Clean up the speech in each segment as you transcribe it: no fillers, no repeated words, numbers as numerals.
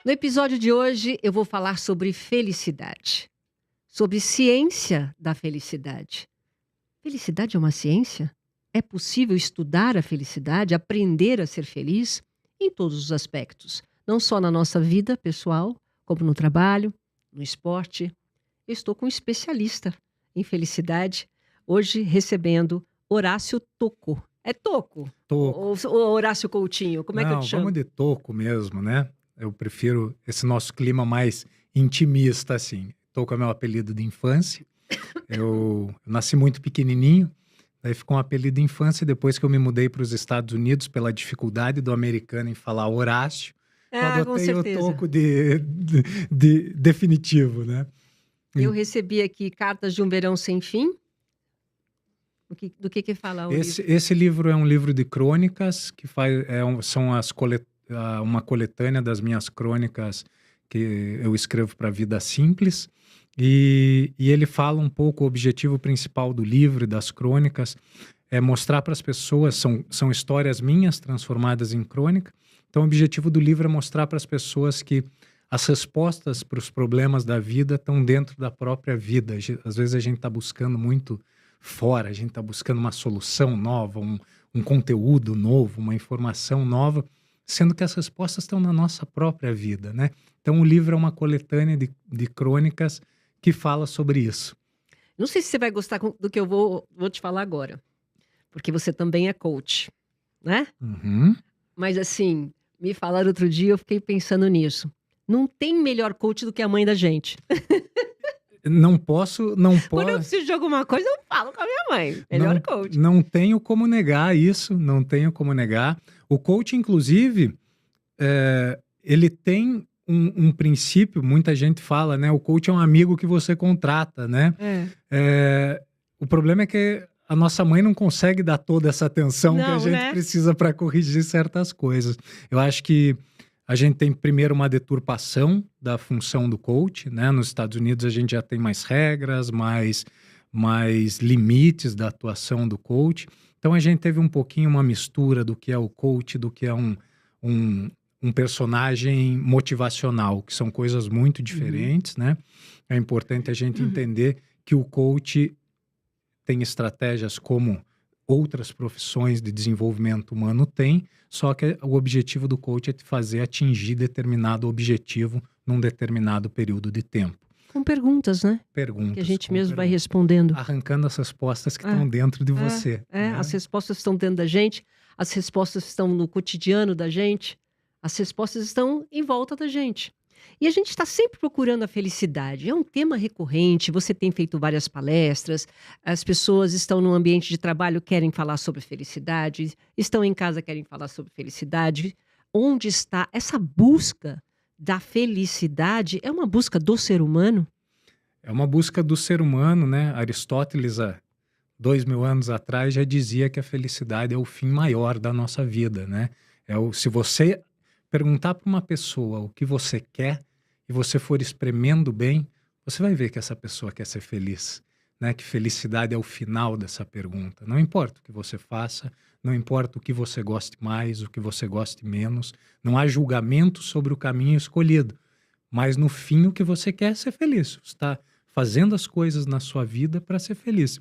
No episódio de hoje, eu vou falar sobre felicidade, sobre ciência da felicidade. Felicidade é uma ciência? É possível estudar a felicidade, aprender a ser feliz em todos os aspectos, não só na nossa vida pessoal, como no trabalho, no esporte. Eu estou com um especialista em felicidade, hoje recebendo Horácio Tocco. É Tocco? Toco. Ou Horácio Coutinho? Como é que eu te Não, vamos chamo? de toco mesmo, né? Eu prefiro esse nosso clima mais intimista, assim. Toco é meu apelido de infância. Eu nasci muito pequenininho, daí ficou um apelido de infância. Depois que eu me mudei para os Estados Unidos, pela dificuldade do americano em falar Horácio, eu Ah, com adotei o certeza. toco de definitivo, né? Eu E recebi aqui Cartas de um Verão Sem Fim. Do que fala o Esse, livro? esse livro é um livro de crônicas, que são uma coletânea das minhas crônicas que eu escrevo para a Vida Simples. E ele fala um pouco, o objetivo principal do livro e das crônicas é mostrar para as pessoas, são histórias minhas transformadas em crônica. Então, o objetivo do livro é mostrar para as pessoas que as respostas para os problemas da vida estão dentro da própria vida. Às vezes a gente está buscando muito fora, a gente está buscando uma solução nova, um conteúdo novo, uma informação nova, sendo que as respostas estão na nossa própria vida, né? Então, o livro é uma coletânea de crônicas que fala sobre isso. Não sei se você vai gostar do que eu vou te falar agora, porque você também é coach, né? Uhum. Mas assim, me falaram outro dia, eu fiquei pensando nisso. Não tem melhor coach do que a mãe da gente. Não posso, Quando eu preciso de alguma coisa, eu falo com a minha mãe. Melhor não, coach. não tenho como negar isso, não tenho como negar. O coach, inclusive, ele tem um princípio, muita gente fala, né? O coach é um amigo que você contrata, né? É. O problema é que a nossa mãe não consegue dar toda essa atenção que a Não, gente né? precisa para corrigir certas coisas. Eu acho que a gente tem primeiro uma deturpação da função do coach, né? Nos Estados Unidos a gente já tem mais regras, mais limites da atuação do coach. Então a gente teve um pouquinho uma mistura do que é o coach, do que é um, um personagem motivacional, que são coisas muito diferentes, né? É importante a gente entender que o coach tem estratégias como outras profissões de desenvolvimento humano têm, só que o objetivo do coach é te fazer atingir determinado objetivo num determinado período de tempo. Com perguntas, né? Perguntas. Que a gente com mesmo vai perguntas. respondendo. Arrancando as respostas que estão dentro de você. Né? As respostas estão dentro da gente, as respostas estão no cotidiano da gente, as respostas estão em volta da gente. E a gente está sempre procurando a felicidade. É um tema recorrente, você tem feito várias palestras, as pessoas estão no ambiente de trabalho, querem falar sobre felicidade, estão em casa, querem falar sobre felicidade. Onde está essa busca da felicidade? É uma busca do ser humano? É uma busca do ser humano, né? Aristóteles, há 2000 anos atrás, já dizia que a felicidade é o fim maior da nossa vida, né? Se você perguntar para uma pessoa o que você quer e você for espremendo bem, você vai ver que essa pessoa quer ser feliz, né? Que felicidade é o final dessa pergunta. Não importa o que você faça, não importa o que você goste mais, o que você goste menos, não há julgamento sobre o caminho escolhido, mas no fim o que você quer é ser feliz. Você está fazendo as coisas na sua vida para ser feliz.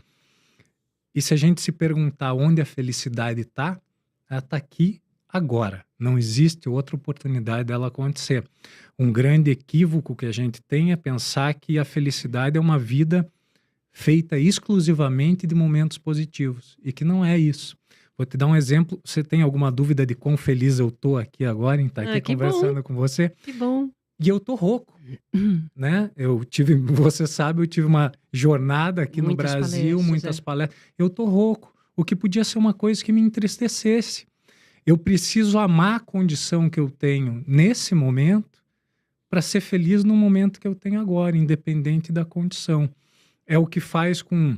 E se a gente se perguntar onde a felicidade está, ela está aqui agora. Não existe outra oportunidade dela acontecer. Um grande equívoco que a gente tem é pensar que a felicidade é uma vida feita exclusivamente de momentos positivos, e que não é isso. Vou te dar um exemplo. Você tem alguma dúvida de quão feliz eu estou aqui agora em estar aqui Que bom, conversando com você? que bom. E eu tô rouco, né? Você sabe, eu tive uma jornada aqui no Muitas Brasil, palestras, muitas palestras. Eu tô rouco, o que podia ser uma coisa que me entristecesse. Eu preciso amar a condição que eu tenho nesse momento para ser feliz no momento que eu tenho agora, independente da condição. É o que faz com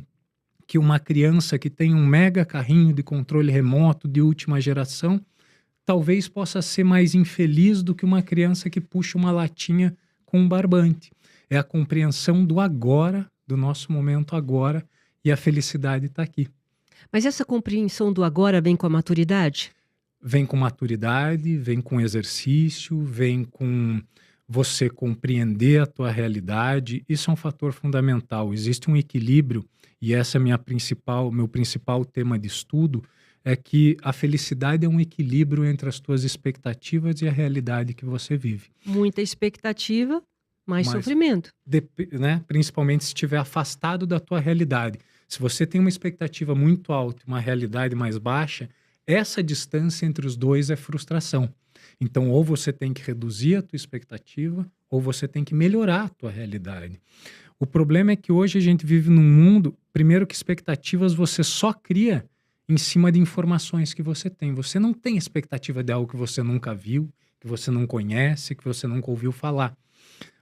que uma criança que tem um mega carrinho de controle remoto de última geração talvez possa ser mais infeliz do que uma criança que puxa uma latinha com um barbante. É a compreensão do agora, do nosso momento agora, e a felicidade está aqui. Mas essa compreensão do agora vem com a maturidade? Vem com maturidade, vem com exercício, vem com você compreender a tua realidade, isso é um fator fundamental. Existe um equilíbrio, e essa é meu principal tema de estudo, é que a felicidade é um equilíbrio entre as tuas expectativas e a realidade que você vive. Muita expectativa, mais Mas, sofrimento. né, principalmente se estiver afastado da tua realidade. Se você tem uma expectativa muito alta e uma realidade mais baixa, essa distância entre os dois é frustração. Então, ou você tem que reduzir a tua expectativa, ou você tem que melhorar a tua realidade. O problema é que hoje a gente vive num mundo, primeiro que expectativas você só cria em cima de informações que você tem. Você não tem expectativa de algo que você nunca viu, que você não conhece, que você nunca ouviu falar.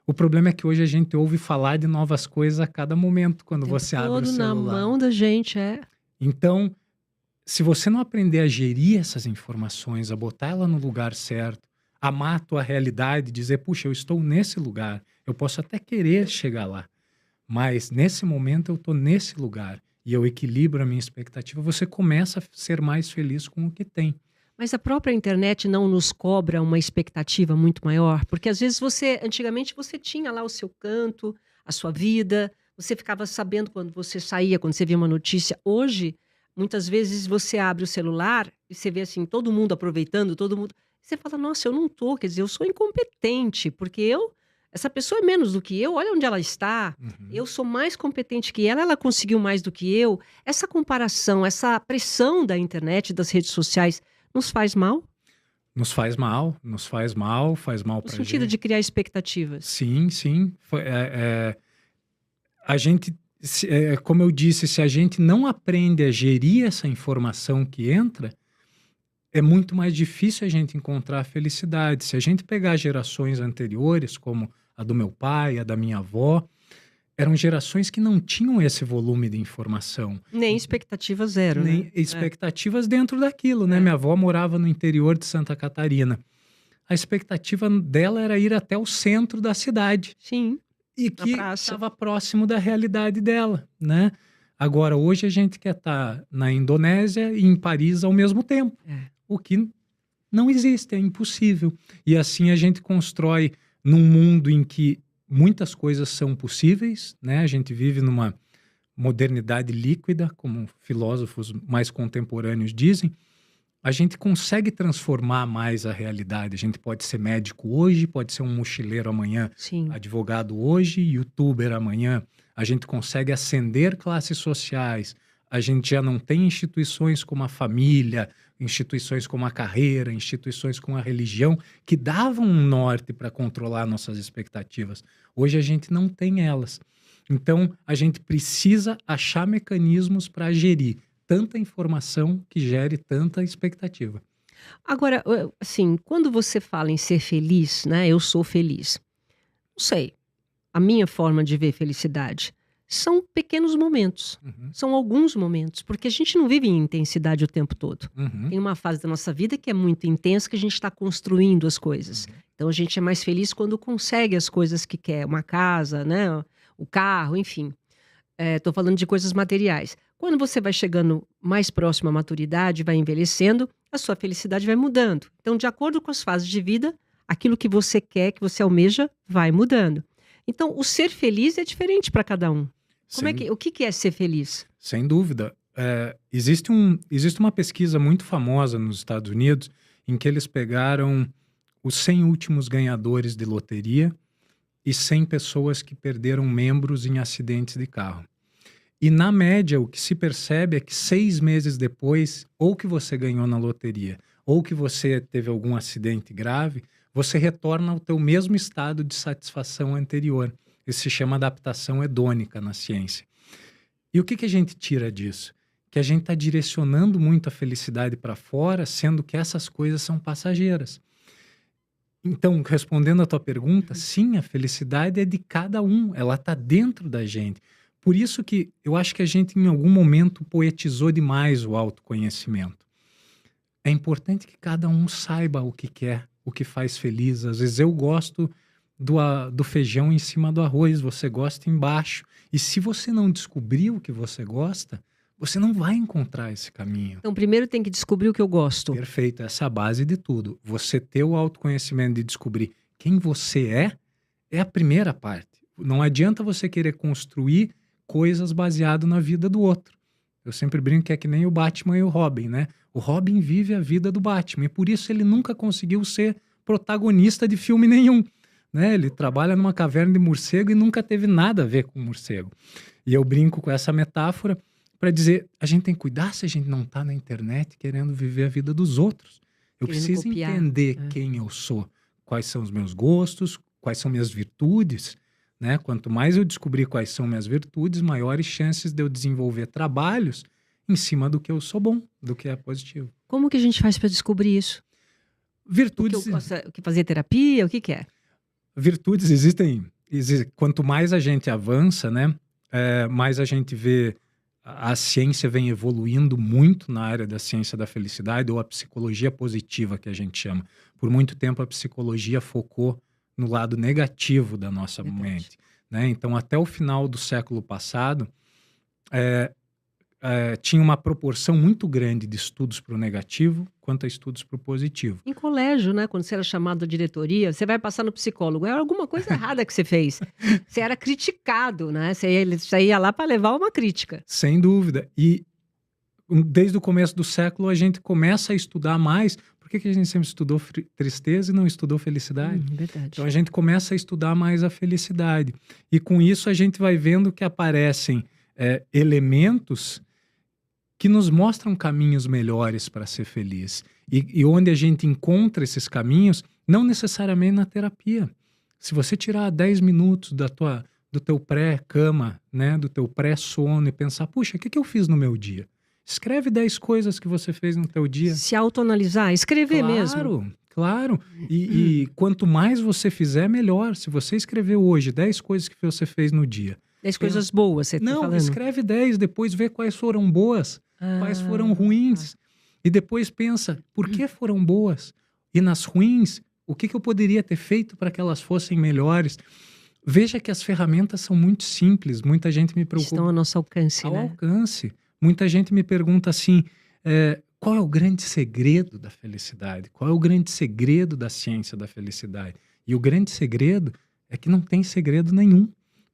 O problema é que hoje a gente ouve falar de novas coisas a cada momento, quando você abre o Todo na celular. mão da gente, Então, se você não aprender a gerir essas informações, a botar ela no lugar certo, amar a tua realidade, dizer, puxa, eu estou nesse lugar, eu posso até querer chegar lá, mas nesse momento eu estou nesse lugar e eu equilibro a minha expectativa, você começa a ser mais feliz com o que tem. Mas a própria internet não nos cobra uma expectativa muito maior? Porque às vezes antigamente você tinha lá o seu canto, a sua vida, você ficava sabendo quando você saía, quando você via uma notícia. Hoje, muitas vezes você abre o celular e você vê assim, todo mundo aproveitando, todo mundo. Você fala, nossa, eu não tô, quer dizer, eu sou incompetente, porque essa pessoa é menos do que eu, olha onde ela está, eu sou mais competente que ela conseguiu mais do que eu. Essa comparação, essa pressão da internet, das redes sociais, nos faz mal? Nos faz mal No pra sentido gente. de criar expectativas. Sim, sim. A gente, como eu disse, se a gente não aprende a gerir essa informação que entra, é muito mais difícil a gente encontrar a felicidade. Se a gente pegar gerações anteriores, como a do meu pai, a da minha avó, eram gerações que não tinham esse volume de informação. Nem expectativa zero, Nem né? expectativas dentro daquilo, né? Minha avó morava no interior de Santa Catarina. A expectativa dela era ir até o centro da cidade. Sim, E na que praça. estava próximo da realidade dela, né? Agora, hoje a gente quer estar na Indonésia e em Paris ao mesmo tempo. O que não existe, é impossível. E assim a gente constrói num mundo em que muitas coisas são possíveis, né? A gente vive numa modernidade líquida, como filósofos mais contemporâneos dizem. A gente consegue transformar mais a realidade. A gente pode ser médico hoje, pode ser um mochileiro amanhã, Sim. advogado hoje, youtuber amanhã. A gente consegue ascender classes sociais. A gente já não tem instituições como a família, instituições como a carreira, instituições como a religião, que davam um norte para controlar nossas expectativas. Hoje a gente não tem elas. Então, a gente precisa achar mecanismos para gerir tanta informação que gere tanta expectativa. Agora, assim, quando você fala em ser feliz, né? Eu sou feliz. Não sei, a minha forma de ver felicidade são pequenos momentos. São alguns momentos, porque a gente não vive em intensidade o tempo todo. Tem uma fase da nossa vida que é muito intensa, que a gente está construindo as coisas. Então a gente é mais feliz quando consegue as coisas que quer, uma casa, né? O carro, enfim. Estou falando de coisas materiais. Quando você vai chegando mais próximo à maturidade, vai envelhecendo, a sua felicidade vai mudando. Então, de acordo com as fases de vida, aquilo que você quer, que você almeja, vai mudando. Então, o ser feliz é diferente para cada um. O que é ser feliz? Sem dúvida. Existe uma pesquisa muito famosa nos Estados Unidos em que eles pegaram os 100 últimos ganhadores de loteria e 100 pessoas que perderam membros em acidentes de carro. E, na média, o que se percebe é que 6 meses depois, ou que você ganhou na loteria, ou que você teve algum acidente grave, você retorna ao teu mesmo estado de satisfação anterior. Isso se chama adaptação hedônica na ciência. E o que a gente tira disso? Que a gente está direcionando muito a felicidade para fora, sendo que essas coisas são passageiras. Então, respondendo a tua pergunta, sim, a felicidade é de cada um, ela está dentro da gente. Por isso que eu acho que a gente, em algum momento, poetizou demais o autoconhecimento. É importante que cada um saiba o que quer, o que faz feliz. Às vezes eu gosto do feijão em cima do arroz, você gosta embaixo. E se você não descobrir o que você gosta, você não vai encontrar esse caminho. Então, primeiro tem que descobrir o que eu gosto. Perfeito, essa é a base de tudo. Você ter o autoconhecimento de descobrir quem você é a primeira parte. Não adianta você querer construir coisas baseado na vida do outro. Eu sempre brinco que é que nem o Batman e o Robin, né? O Robin vive a vida do Batman e por isso ele nunca conseguiu ser protagonista de filme nenhum, né? Ele trabalha numa caverna de morcego e nunca teve nada a ver com morcego. E eu brinco com essa metáfora para dizer, a gente tem que cuidar se a gente não está na internet querendo viver a vida dos outros. Eu Querendo preciso copiar. entender quem eu sou, quais são os meus gostos, quais são minhas virtudes, né? Quanto mais eu descobrir quais são minhas virtudes, maiores chances de eu desenvolver trabalhos em cima do que eu sou bom, do que é positivo. Como que a gente faz para descobrir isso? Virtudes, O que fazer terapia? O que é? virtudes existem. Quanto mais a gente avança, né? Mais a gente vê a ciência vem evoluindo muito na área da ciência da felicidade, ou a psicologia positiva, que a gente chama. Por muito tempo, a psicologia focou no lado negativo da nossa Verdade. mente, né? Então, até o final do século passado, tinha uma proporção muito grande de estudos para o negativo quanto a estudos para o positivo. Em colégio, né? Quando você era chamado à diretoria, você vai passar no psicólogo. Era alguma coisa errada que você fez. Você era criticado, né? Você ia lá para levar uma crítica. Sem dúvida. E desde o começo do século a gente começa a estudar mais. Por que a gente sempre estudou tristeza e não estudou felicidade? Verdade. Então a gente começa a estudar mais a felicidade. E com isso a gente vai vendo que aparecem elementos que nos mostram caminhos melhores para ser feliz. E onde a gente encontra esses caminhos, não necessariamente na terapia. Se você tirar 10 minutos do teu pré-cama, né, do teu pré-sono e pensar, puxa, o que eu fiz no meu dia? Escreve 10 coisas que você fez no teu dia. Se autoanalisar, escrever mesmo. Claro. E quanto mais você fizer, melhor. Se você escreveu hoje 10 coisas que você fez no dia. 10 coisas boas, você está falando. Não, escreve 10, depois vê quais foram boas, quais foram ruins. E depois pensa, por que foram boas? E nas ruins, o que eu poderia ter feito para que elas fossem melhores? Veja que as ferramentas são muito simples. Muita gente me preocupa. Estão ao nosso alcance, Ao né? alcance. Muita gente me pergunta assim, qual é o grande segredo da felicidade? Qual é o grande segredo da ciência da felicidade? E o grande segredo é que não tem segredo nenhum.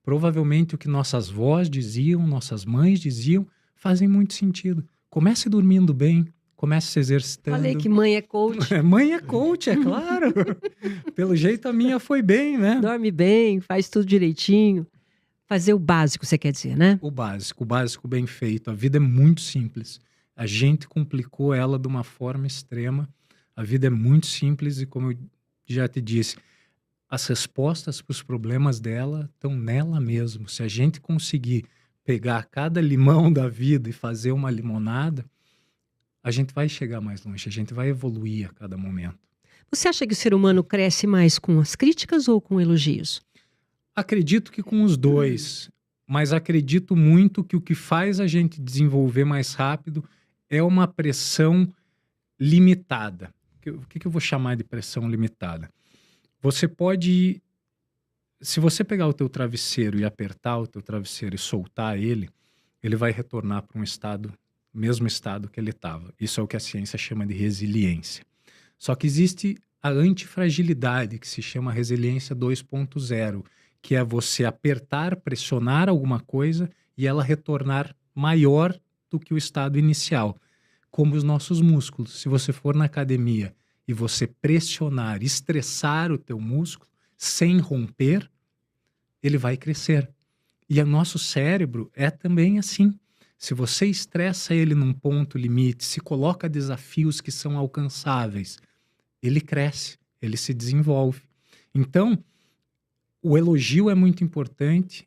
Provavelmente o que nossas avós diziam, nossas mães diziam, fazem muito sentido. Comece dormindo bem, comece se exercitando. Falei que mãe é coach. Mãe é coach, é claro. Pelo jeito a minha foi bem, né? Dorme bem, faz tudo direitinho. Fazer o básico, você quer dizer, né? O básico bem feito. A vida é muito simples. A gente complicou ela de uma forma extrema. A vida é muito simples e, como eu já te disse, as respostas para os problemas dela estão nela mesmo. Se a gente conseguir pegar cada limão da vida e fazer uma limonada, a gente vai chegar mais longe, a gente vai evoluir a cada momento. Você acha que o ser humano cresce mais com as críticas ou com elogios? Acredito que com os dois, mas acredito muito que o que faz a gente desenvolver mais rápido é uma pressão limitada. O que eu vou chamar de pressão limitada? Você pode, se você pegar o teu travesseiro e apertar o teu travesseiro e soltar ele vai retornar para um estado, mesmo estado que ele estava. Isso é o que a ciência chama de resiliência. Só que existe a antifragilidade, que se chama resiliência 2.0, que é você apertar, pressionar alguma coisa e ela retornar maior do que o estado inicial, como os nossos músculos. Se você for na academia e você pressionar, estressar o teu músculo sem romper, ele vai crescer. E o nosso cérebro é também assim. Se você estressa ele num ponto limite, se coloca desafios que são alcançáveis, ele cresce, ele se desenvolve. Então, o elogio é muito importante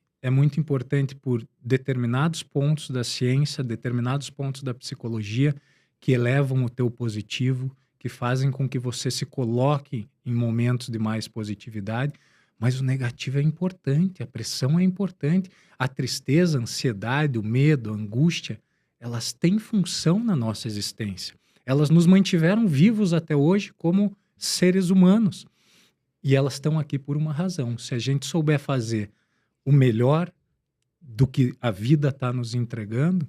por determinados pontos da ciência, determinados pontos da psicologia que elevam o teu positivo, que fazem com que você se coloque em momentos de mais positividade, mas o negativo é importante, a pressão é importante, a tristeza, a ansiedade, o medo, a angústia, elas têm função na nossa existência. Elas nos mantiveram vivos até hoje como seres humanos. E elas estão aqui por uma razão. Se a gente souber fazer o melhor do que a vida está nos entregando,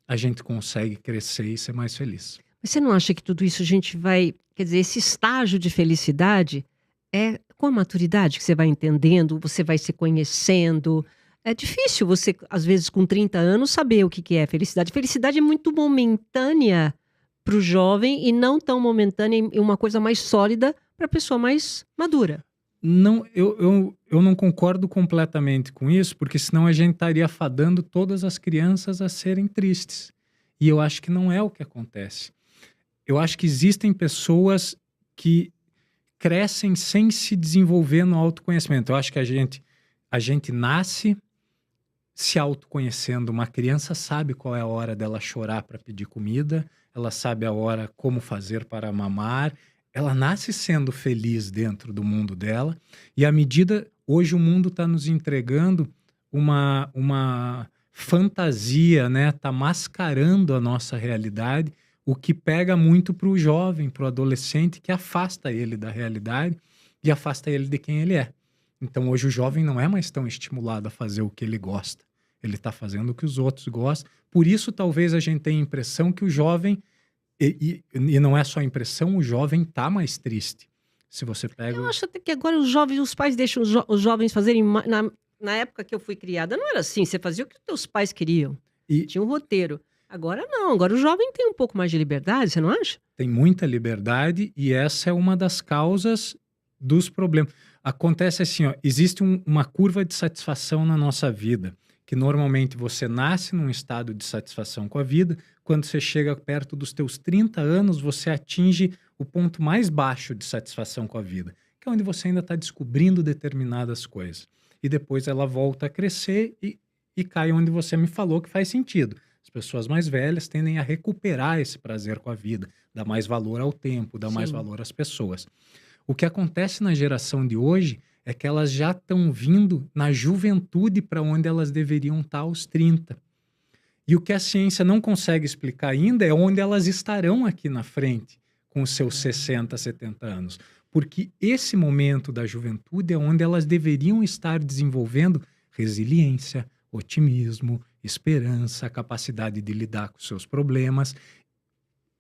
a gente consegue crescer e ser mais feliz. Mas você não acha que tudo isso a gente vai... Quer dizer, esse estágio de felicidade É com a maturidade que você vai entendendo, você vai se conhecendo. É difícil você, às vezes, com 30 anos, saber o que que é felicidade. Felicidade é muito momentânea para o jovem e não tão momentânea e uma coisa mais sólida para a pessoa mais madura. Não, eu não concordo completamente com isso, porque senão a gente estaria fadando todas as crianças a serem tristes. E eu acho que não é o que acontece. Eu acho que existem pessoas que crescem sem se desenvolver no autoconhecimento. Eu acho que a gente nasce se autoconhecendo. Uma criança sabe qual é a hora dela chorar para pedir comida, ela sabe a hora como fazer para mamar, ela nasce sendo feliz dentro do mundo dela, e à medida, hoje o mundo está nos entregando uma fantasia, né? Está mascarando a nossa realidade, o que pega muito para o jovem, para o adolescente, que afasta ele da realidade e afasta ele de quem ele é. Então hoje o jovem não é mais tão estimulado a fazer o que ele gosta. Ele está fazendo o que os outros gostam. Por isso talvez a gente tenha a impressão que o jovem, e não é só a impressão, o jovem está mais triste. Se você pega... Eu acho até que agora os pais deixam os jovens fazerem... Na época que eu fui criada, não era assim. Você fazia o que os teus pais queriam. Tinha um roteiro. Agora não. Agora o jovem tem um pouco mais de liberdade, você não acha? Tem muita liberdade e essa é uma das causas dos problemas. Acontece assim, ó, existe uma curva de satisfação na nossa vida, que normalmente você nasce num estado de satisfação com a vida, quando você chega perto dos teus 30 anos, você atinge o ponto mais baixo de satisfação com a vida, que é onde você ainda está descobrindo determinadas coisas. E depois ela volta a crescer e cai onde você me falou que faz sentido. As pessoas mais velhas tendem a recuperar esse prazer com a vida, dar mais valor ao tempo, dar mais valor às pessoas. O que acontece na geração de hoje é que elas já estão vindo na juventude para onde elas deveriam estar aos 30. E o que a ciência não consegue explicar ainda é onde elas estarão aqui na frente, com os seus 60, 70 anos. Porque esse momento da juventude é onde elas deveriam estar desenvolvendo resiliência, otimismo, esperança, capacidade de lidar com seus problemas.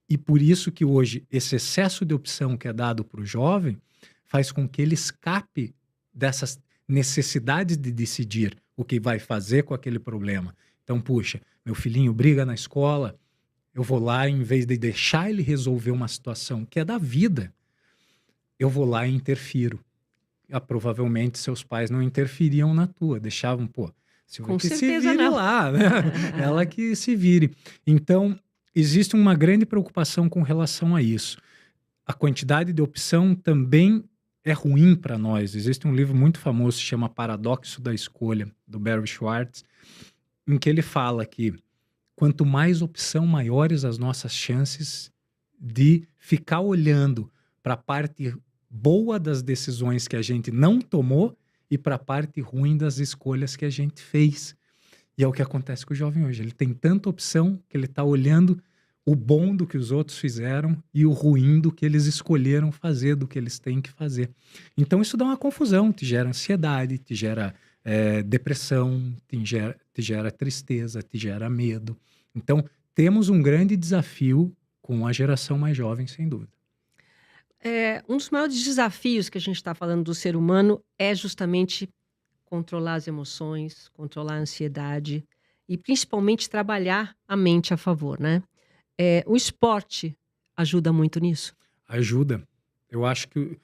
E por isso que hoje esse excesso de opção que é dado para o jovem faz com que ele escape dessas necessidades de decidir o que vai fazer com aquele problema. Então, puxa, meu filhinho briga na escola, eu vou lá, em vez de deixar ele resolver uma situação que é da vida, eu vou lá e interfiro. Provavelmente seus pais não interferiam na tua, deixavam, pô, Silvia que se vire não. Lá, né? Ela que se vire. Então, existe uma grande preocupação com relação a isso. A quantidade de opção também é ruim para nós. Existe um livro muito famoso que se chama Paradoxo da Escolha, do Barry Schwartz, em que ele fala que quanto mais opção, maiores as nossas chances de ficar olhando para a parte boa das decisões que a gente não tomou e para a parte ruim das escolhas que a gente fez. E é o que acontece com o jovem hoje. Ele tem tanta opção que ele está olhando o bom do que os outros fizeram e o ruim do que eles escolheram fazer, do que eles têm que fazer. Então isso dá uma confusão, te gera ansiedade, te gera depressão, te gera tristeza, te gera medo. Então temos um grande desafio com a geração mais jovem, sem dúvida. Um dos maiores desafios que a gente está falando do ser humano é justamente controlar as emoções, controlar a ansiedade e principalmente trabalhar a mente a favor, né? O esporte ajuda muito nisso? Ajuda. Eu acho que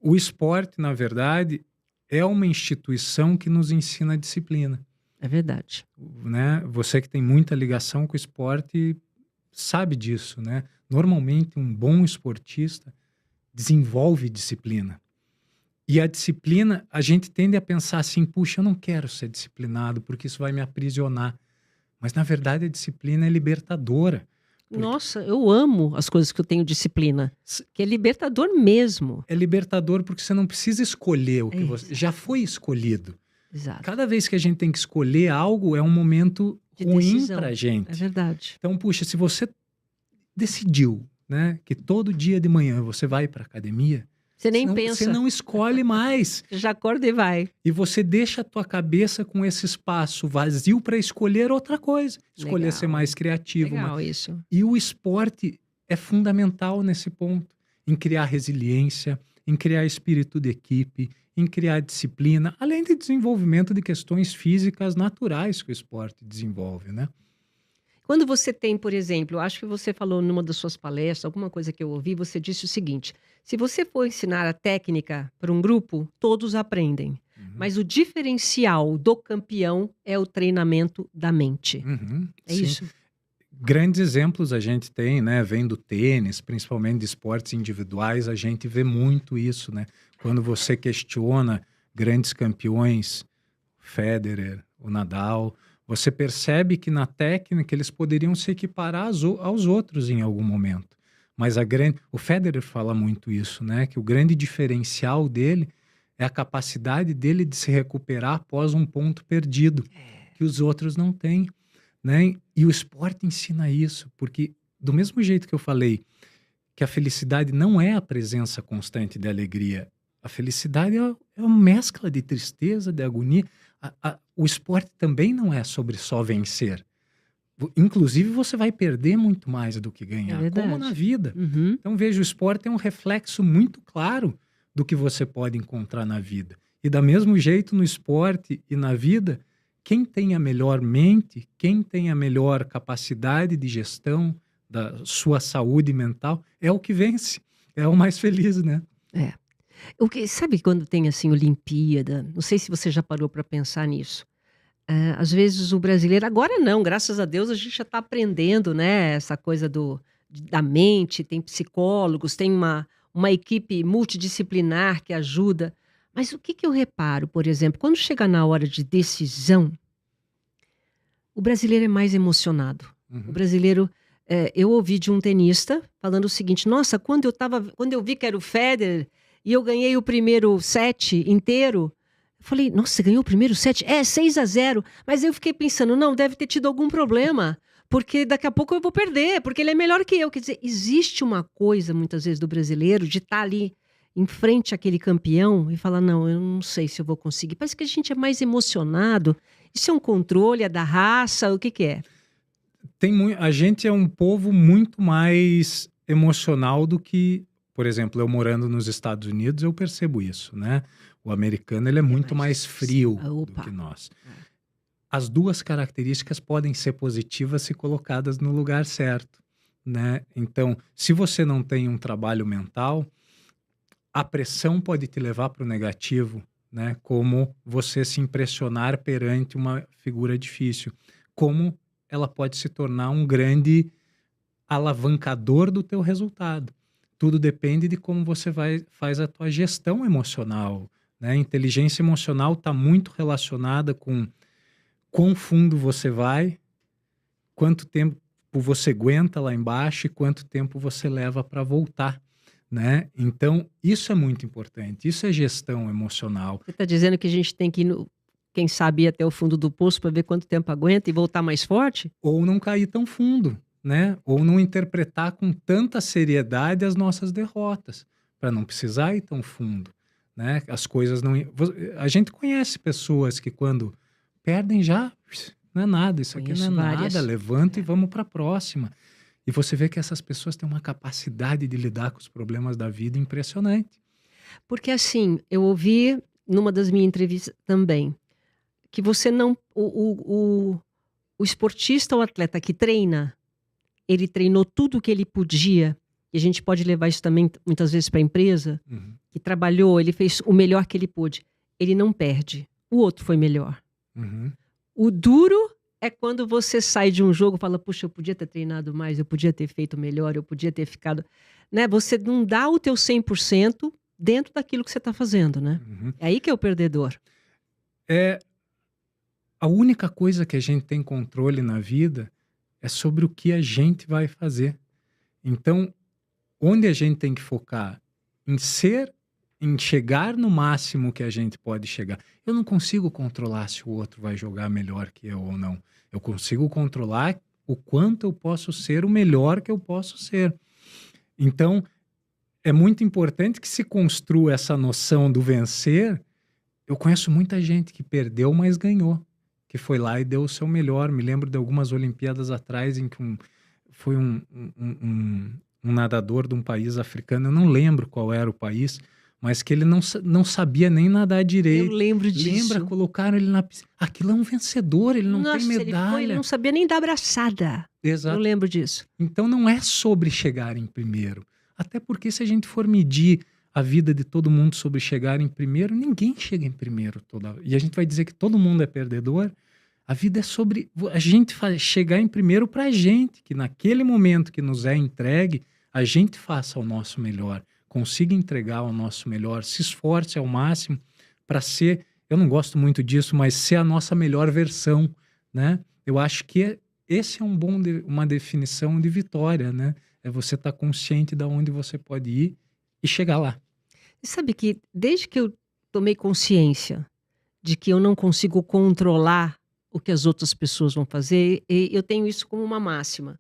o esporte, na verdade, é uma instituição que nos ensina disciplina. É verdade. Né? Você que tem muita ligação com o esporte sabe disso, né? Normalmente, um bom esportista desenvolve disciplina. E a disciplina, a gente tende a pensar assim, puxa, eu não quero ser disciplinado porque isso vai me aprisionar. Mas, na verdade, a disciplina é libertadora. Nossa, eu amo as coisas que eu tenho disciplina. Que é libertador mesmo. É libertador porque você não precisa escolher o que você... Já foi escolhido. Exato. Cada vez que a gente tem que escolher algo, é um momento ruim pra gente. É verdade. Então, puxa, se você decidiu, né, que todo dia de manhã você vai pra academia... Você nem pensa. Você não escolhe mais. Você já acorda e vai. E você deixa a tua cabeça com esse espaço vazio para escolher outra coisa. Escolher Legal. ser mais criativo. Legal isso. E o esporte é fundamental nesse ponto. Em criar resiliência, em criar espírito de equipe, em criar disciplina, além de desenvolvimento de questões físicas naturais que o esporte desenvolve, né? Quando você tem, por exemplo, eu acho que você falou numa das suas palestras, alguma coisa que eu ouvi, você disse o seguinte: se você for ensinar a técnica para um grupo, todos aprendem. Uhum. Mas o diferencial do campeão é o treinamento da mente. É Sim. isso? Grandes exemplos a gente tem, né? Vem do tênis, principalmente de esportes individuais, a gente vê muito isso, né? Quando você questiona grandes campeões, Federer, o Nadal, você percebe que na técnica eles poderiam se equiparar aos outros em algum momento. Mas o Federer fala muito isso, né? Que o grande diferencial dele é a capacidade dele de se recuperar após um ponto perdido, que os outros não têm, né? E o esporte ensina isso, porque do mesmo jeito que eu falei que a felicidade não é a presença constante de alegria, a felicidade é uma mescla de tristeza, de agonia. O esporte também não é sobre só vencer. Inclusive, você vai perder muito mais do que É ganhar, como na verdade. vida. Uhum. Então, veja, o esporte é um reflexo muito claro do que você pode encontrar na vida. E da mesmo jeito, no esporte e na vida, quem tem a melhor mente, quem tem a melhor capacidade de gestão da sua saúde mental, é o que vence, é o mais feliz, né? É. Sabe quando tem assim Olimpíada? Não sei se você já parou para pensar nisso. Às vezes o brasileiro, agora não, graças a Deus a gente já está aprendendo, né? Essa coisa da mente, tem psicólogos, tem uma equipe multidisciplinar que ajuda. Mas o que eu reparo, por exemplo, quando chega na hora de decisão, o brasileiro é mais emocionado. O brasileiro, eu ouvi de um tenista falando o seguinte: nossa, quando eu vi que era o Federer e eu ganhei o primeiro set inteiro, eu falei, nossa, você ganhou o primeiro set? 6-0. Mas eu fiquei pensando, não, deve ter tido algum problema, porque daqui a pouco eu vou perder, porque ele é melhor que eu. Quer dizer, existe uma coisa, muitas vezes, do brasileiro de estar ali em frente àquele campeão e falar, não, eu não sei se eu vou conseguir. Parece que a gente é mais emocionado. Isso é um controle, é da raça, o que é? A gente é um povo muito mais emocional do que, por exemplo, eu morando nos Estados Unidos, eu percebo isso, né? O americano, ele é muito mais frio do que nós. As duas características podem ser positivas se colocadas no lugar certo, né? Então, se você não tem um trabalho mental, a pressão pode te levar para o negativo, né? Como você se impressionar perante uma figura difícil. Como ela pode se tornar um grande alavancador do teu resultado. Tudo depende de como você faz a tua gestão emocional, né? Inteligência emocional está muito relacionada com quão fundo você vai, quanto tempo você aguenta lá embaixo e quanto tempo você leva para voltar, né? Então, isso é muito importante. Isso é gestão emocional. Você está dizendo que a gente tem que ir, quem sabe, ir até o fundo do poço para ver quanto tempo aguenta e voltar mais forte? Ou não cair tão fundo, né? Ou não interpretar com tanta seriedade as nossas derrotas, para não precisar ir tão fundo, né? As coisas não... A gente conhece pessoas que quando perdem já, não é nada, isso aqui não é nada, levanta e vamos para a próxima. E você vê que essas pessoas têm uma capacidade de lidar com os problemas da vida impressionante. Porque assim, eu ouvi numa das minhas entrevistas também, que você não... O esportista ou atleta que treina, ele treinou tudo o que ele podia, e a gente pode levar isso também muitas vezes para a empresa, que trabalhou, ele fez o melhor que ele pôde. Ele não perde. O outro foi melhor. O duro é quando você sai de um jogo e fala, puxa, eu podia ter treinado mais, eu podia ter feito melhor, eu podia ter ficado... Né? Você não dá o teu 100% dentro daquilo que você está fazendo, né? É aí que é o perdedor. A única coisa que a gente tem controle na vida é sobre o que a gente vai fazer. Então, onde a gente tem que focar? Em chegar no máximo que a gente pode chegar. Eu não consigo controlar se o outro vai jogar melhor que eu ou não. Eu consigo controlar o quanto eu posso ser o melhor que eu posso ser. Então, é muito importante que se construa essa noção do vencer. Eu conheço muita gente que perdeu, mas ganhou. Que foi lá e deu o seu melhor. Me lembro de algumas Olimpíadas atrás em que foi um nadador de um país africano, eu não lembro qual era o país, mas que ele não sabia nem nadar Eu direito. lembro Lembra? disso. Colocaram ele na piscina. Aquilo é um vencedor, ele não tem Nossa, ele medalha. não sabia nem dar abraçada. Eu Exato. lembro disso. Então não é sobre chegar em primeiro. Até porque se a gente for medir a vida de todo mundo sobre chegar em primeiro, ninguém chega em primeiro e a gente vai dizer que todo mundo é perdedor. A vida é sobre a gente chegar em primeiro para a gente, que naquele momento que nos é entregue, a gente faça o nosso melhor, consiga entregar o nosso melhor, se esforce ao máximo para ser, eu não gosto muito disso, mas ser a nossa melhor versão, né? Eu acho que esse é uma definição de vitória, né? É você estar consciente de onde você pode ir e chegar lá. E sabe que desde que eu tomei consciência de que eu não consigo controlar o que as outras pessoas vão fazer, e eu tenho isso como uma máxima.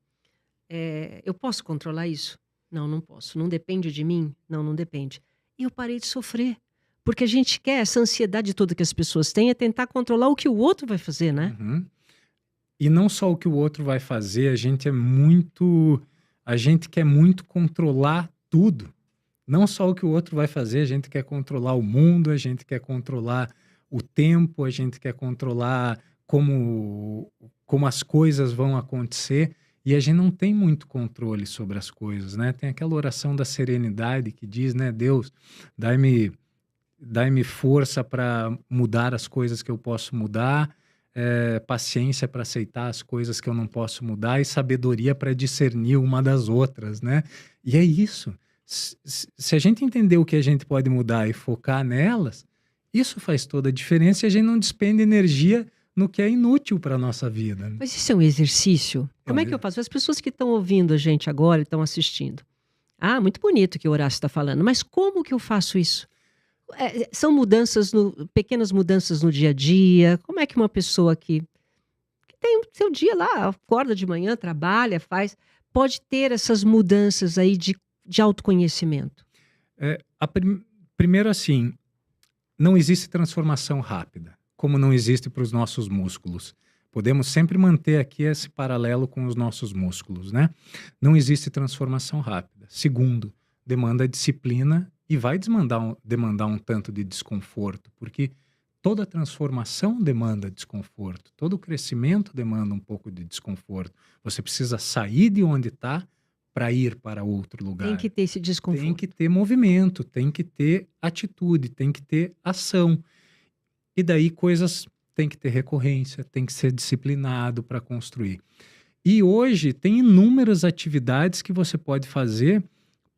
Eu posso controlar isso? Não, não posso. Não depende de mim? Não, não depende. E eu parei de sofrer. Porque a gente quer, essa ansiedade toda que as pessoas têm é tentar controlar o que o outro vai fazer, né? Uhum. E não só o que o outro vai fazer, a gente quer muito controlar tudo. Não só o que o outro vai fazer, a gente quer controlar o mundo, a gente quer controlar o tempo, a gente quer controlar como as coisas vão acontecer, e a gente não tem muito controle sobre as coisas, né? Tem aquela oração da serenidade que diz, né, Deus, dai-me força para mudar as coisas que eu posso mudar, paciência para aceitar as coisas que eu não posso mudar e sabedoria para discernir uma das outras, né? E é isso. Se a gente entender o que a gente pode mudar e focar nelas, isso faz toda a diferença e a gente não despende energia no que é inútil para a nossa vida, né? Mas isso é um exercício? Como é que eu faço? As pessoas que estão ouvindo a gente agora e estão assistindo. Ah, muito bonito o que o Horácio está falando, mas como que eu faço isso? São pequenas mudanças no dia a dia? Como é que uma pessoa que tem o seu dia lá, acorda de manhã, trabalha, pode ter essas mudanças aí de autoconhecimento? Primeiro assim, não existe transformação rápida, como não existe para os nossos músculos. Podemos sempre manter aqui esse paralelo com os nossos músculos, né? Não existe transformação rápida. Segundo, demanda disciplina e vai demandar um tanto de desconforto, porque toda transformação demanda desconforto, todo crescimento demanda um pouco de desconforto. Você precisa sair de onde está para ir para outro lugar. Tem que ter esse desconforto. Tem que ter movimento, tem que ter atitude, tem que ter ação. E daí coisas tem que ter recorrência, tem que ser disciplinado para construir. E hoje tem inúmeras atividades que você pode fazer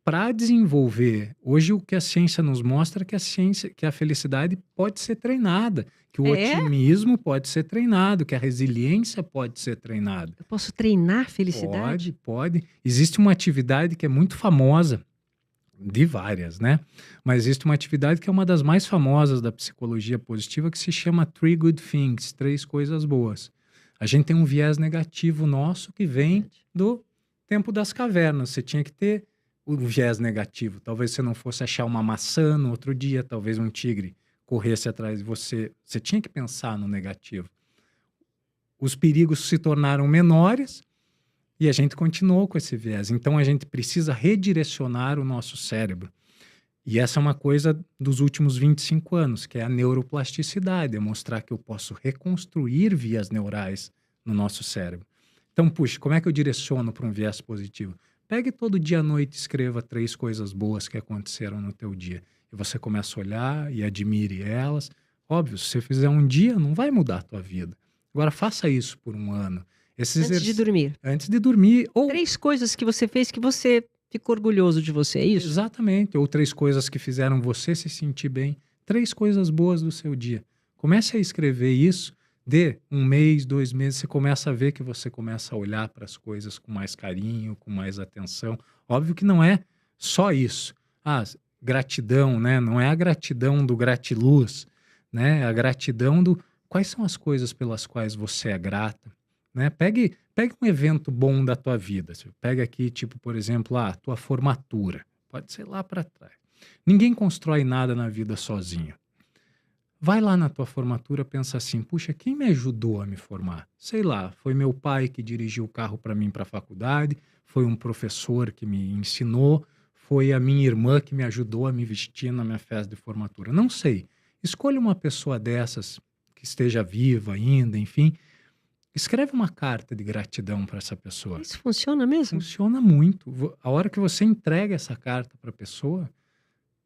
para desenvolver. Hoje o que a ciência nos mostra é que a felicidade pode ser treinada, que o otimismo pode ser treinado, que a resiliência pode ser treinada. Eu posso treinar felicidade? Pode. Existe uma atividade que é muito famosa, de várias, né? Mas existe uma atividade que é uma das mais famosas da psicologia positiva, que se chama Three Good Things, 3 coisas boas. A gente tem um viés negativo nosso que vem do tempo das cavernas. Você tinha que ter o viés negativo. Talvez você não fosse achar uma maçã no outro dia, talvez um tigre corresse atrás de você. Você tinha que pensar no negativo. Os perigos se tornaram menores e a gente continuou com esse viés. Então a gente precisa redirecionar o nosso cérebro. E essa é uma coisa dos últimos 25 anos, que é a neuroplasticidade, é mostrar que eu posso reconstruir vias neurais no nosso cérebro. Então, puxa, como é que eu direciono para um viés positivo? Pegue todo dia à noite e escreva 3 coisas boas que aconteceram no teu dia. E você começa a olhar e admire elas. Óbvio, se você fizer um dia, não vai mudar a tua vida. Agora, faça isso por um ano. Antes de dormir. Antes de dormir. Ou 3 coisas que você fez que você ficou orgulhoso de você, é isso? Exatamente. Ou 3 coisas que fizeram você se sentir bem. 3 coisas boas do seu dia. Comece a escrever isso. Dê 1 mês, 2 meses, você começa a ver que você começa a olhar para as coisas com mais carinho, com mais atenção. Óbvio que não é só isso. Gratidão, né? Não é a gratidão do gratiluz, né? É a gratidão do quais são as coisas pelas quais você é grata, né? Pegue um evento bom da tua vida. Você pega aqui, tipo, por exemplo, a tua formatura. Pode ser lá para trás. Ninguém constrói nada na vida sozinho. Vai lá na tua formatura, pensa assim, puxa, quem me ajudou a me formar? Sei lá, foi meu pai que dirigiu o carro para mim para a faculdade, foi um professor que me ensinou, foi a minha irmã que me ajudou a me vestir na minha festa de formatura. Não sei. Escolha uma pessoa dessas que esteja viva ainda, enfim. Escreve uma carta de gratidão para essa pessoa. Isso funciona mesmo? Funciona muito. A hora que você entrega essa carta para a pessoa,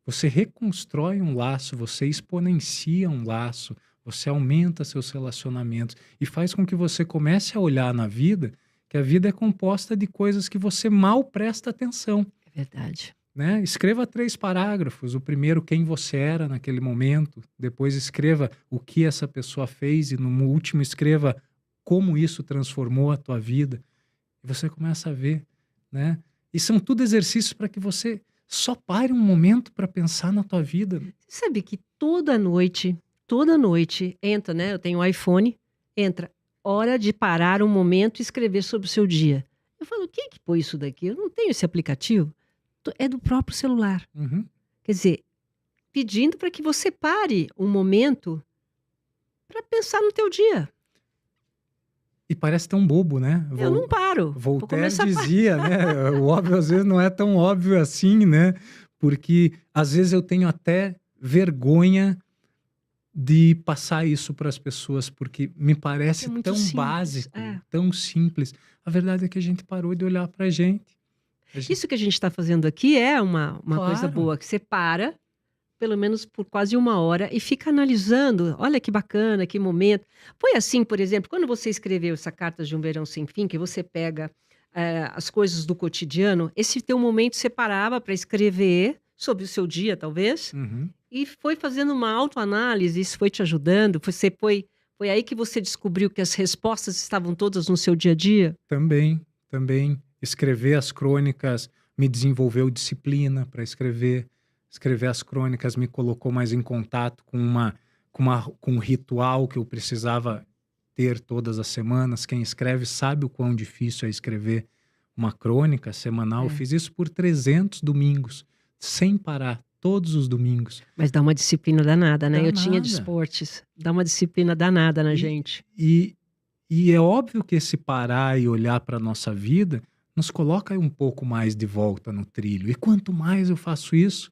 você reconstrói um laço, você exponencia um laço, você aumenta seus relacionamentos e faz com que você comece a olhar na vida que a vida é composta de coisas que você mal presta atenção. É verdade. Né? Escreva 3 parágrafos. O primeiro, quem você era naquele momento. Depois escreva o que essa pessoa fez e no último escreva como isso transformou a tua vida. E você começa a ver, né? E são tudo exercícios para que você só pare um momento para pensar na tua vida. Você sabe que toda noite entra, né? Eu tenho um iPhone, entra hora de parar um momento e escrever sobre o seu dia. Eu falo, quem que pôs isso daqui? Eu não tenho esse aplicativo. É do próprio celular. Uhum. Quer dizer, pedindo para que você pare um momento para pensar no teu dia. E parece tão bobo, né? Eu não paro. Vou Voltaire começar dizia, né? O óbvio às vezes não é tão óbvio assim, né? Porque às vezes eu tenho até vergonha de passar isso para as pessoas, porque me parece É muito tão simples, básico, é. tão simples. A verdade é que a gente parou de olhar para a gente. Isso que a gente está fazendo aqui é uma coisa Claro. boa, que você para, pelo menos por quase 1 hora, e fica analisando. Olha que bacana, que momento. Foi assim, por exemplo, quando você escreveu essa Cartas de um Verão Sem Fim, que você pega as coisas do cotidiano, esse teu momento você parava para escrever sobre o seu dia, talvez, Uhum. e foi fazendo uma autoanálise, isso foi te ajudando? Foi aí que você descobriu que as respostas estavam todas no seu dia a dia? Também. Escrever as crônicas me desenvolveu disciplina para escrever. Escrever as crônicas me colocou mais em contato com um ritual que eu precisava ter todas as semanas. Quem escreve sabe o quão difícil é escrever uma crônica semanal. Eu fiz isso por 300 domingos, sem parar, todos os domingos. Mas dá uma disciplina danada, né? Eu tinha de Danada. esportes. Dá uma disciplina danada na gente. E é óbvio que esse parar e olhar para a nossa vida nos coloca um pouco mais de volta no trilho. E quanto mais eu faço isso,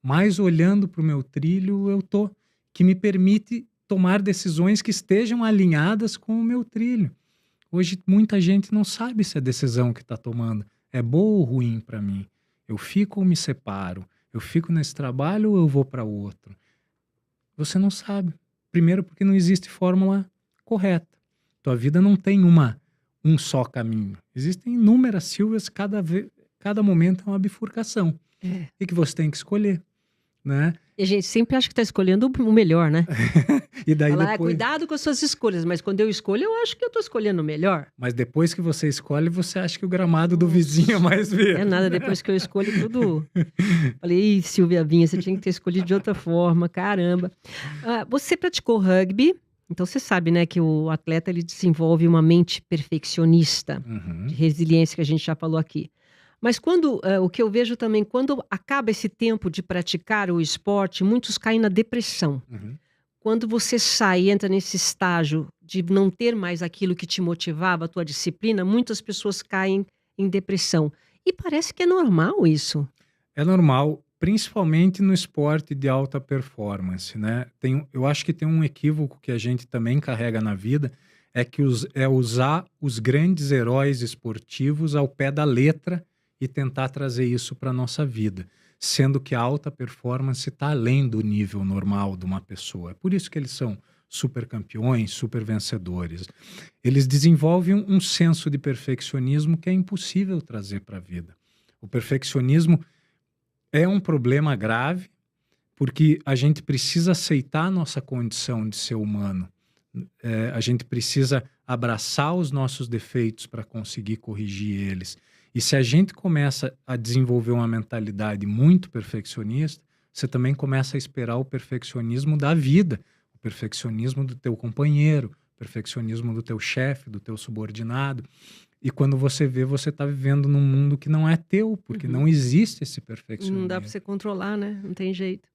mais olhando para o meu trilho eu tô, que me permite tomar decisões que estejam alinhadas com o meu trilho. Hoje muita gente não sabe se a decisão que está tomando é boa ou ruim para mim. Eu fico ou me separo? Eu fico nesse trabalho ou eu vou para outro? Você não sabe. Primeiro porque não existe fórmula correta. Tua vida não tem um só caminho. Existem inúmeras Silvias, cada momento é uma bifurcação. E que você tem que escolher, né? E a gente sempre acha que está escolhendo o melhor, né? E daí Fala, depois... cuidado com as suas escolhas, mas quando eu escolho, eu acho que eu estou escolhendo o melhor. Mas depois que você escolhe, você acha que o gramado do vizinho é mais verde. É nada, depois que eu escolho tudo. Falei, ih, Silvia Vinha, você tinha que ter escolhido de outra forma, caramba. Você praticou rugby, então você sabe, né, que o atleta ele desenvolve uma mente perfeccionista, de resiliência que a gente já falou aqui. Mas o que eu vejo também, quando acaba esse tempo de praticar o esporte, muitos caem na depressão. Quando você sai e entra nesse estágio de não ter mais aquilo que te motivava, a tua disciplina, muitas pessoas caem em depressão. E parece que é normal isso. É normal, principalmente no esporte de alta performance, né? Eu acho que tem um equívoco que a gente também carrega na vida, é que usar os grandes heróis esportivos ao pé da letra e tentar trazer isso para a nossa vida, sendo que a alta performance está além do nível normal de uma pessoa. É por isso que eles são super campeões, super vencedores. Eles desenvolvem um senso de perfeccionismo que é impossível trazer para a vida. O perfeccionismo é um problema grave, porque a gente precisa aceitar a nossa condição de ser humano. A gente precisa abraçar os nossos defeitos para conseguir corrigir eles. E se a gente começa a desenvolver uma mentalidade muito perfeccionista, você também começa a esperar o perfeccionismo da vida, o perfeccionismo do teu companheiro, o perfeccionismo do teu chefe, do teu subordinado. E quando você vê, você está vivendo num mundo que não é teu, porque não existe esse perfeccionismo. Não dá para você controlar, né? Não tem jeito.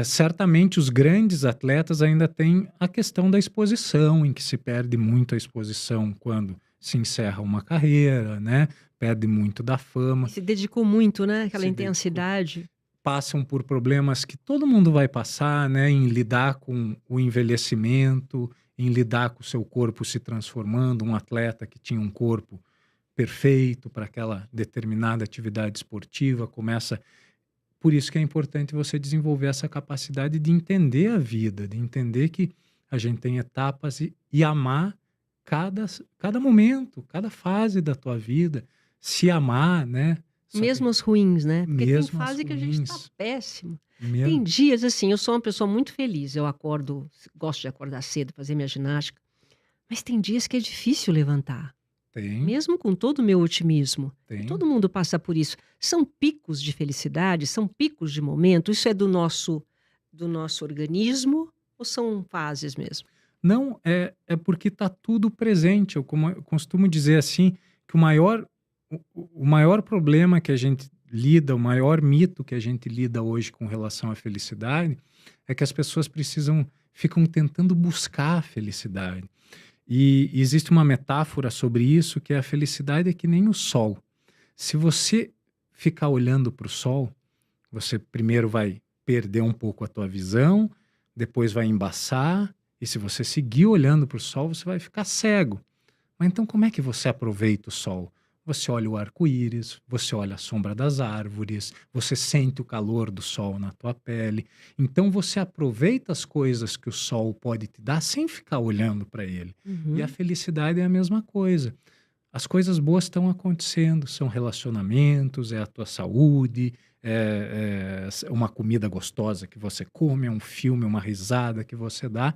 Certamente os grandes atletas ainda têm a questão da exposição, em que se perde muito a exposição quando se encerra uma carreira, né? Perde muito da E fama, se dedicou muito, né? Aquela se dedicou, intensidade. passam por problemas que todo mundo vai passar, né? Em lidar com o envelhecimento, em lidar com o seu corpo se transformando. Um atleta que tinha um corpo perfeito para aquela determinada atividade esportiva começa. Por isso que é importante você desenvolver essa capacidade de entender a vida, de entender que a gente tem etapas e amar cada momento, cada fase da tua vida, se amar, né? Só que Mesmo as ruins, né? Porque tem mesmo as fase que a gente tá ruins, péssimo. Tem mesmo, dias, assim, eu sou uma pessoa muito feliz. Eu acordo, gosto de acordar cedo, fazer minha ginástica. Mas tem dias que é difícil levantar. tem, Mesmo com todo o meu otimismo. E tem. todo mundo passa por isso. São picos de felicidade, são picos de momento. Isso é do nosso organismo ou são fases mesmo? Não, é porque está tudo presente. Eu costumo dizer assim, que o maior problema que a gente lida, o maior mito que a gente lida hoje com relação à felicidade, é que as pessoas ficam tentando buscar a felicidade. E existe uma metáfora sobre isso, que a felicidade é que nem o sol. Se você ficar olhando para o sol, você primeiro vai perder um pouco a tua visão, depois vai embaçar, e se você seguir olhando para o sol, você vai ficar cego. Mas então como é que você aproveita o sol? Você olha o arco-íris, você olha a sombra das árvores, você sente o calor do sol na tua pele. Então você aproveita as coisas que o sol pode te dar sem ficar olhando para ele. E a Uhum. felicidade é a mesma coisa. As coisas boas estão acontecendo, são relacionamentos, é a tua saúde, é uma comida gostosa que você come, é um filme, uma risada que você dá.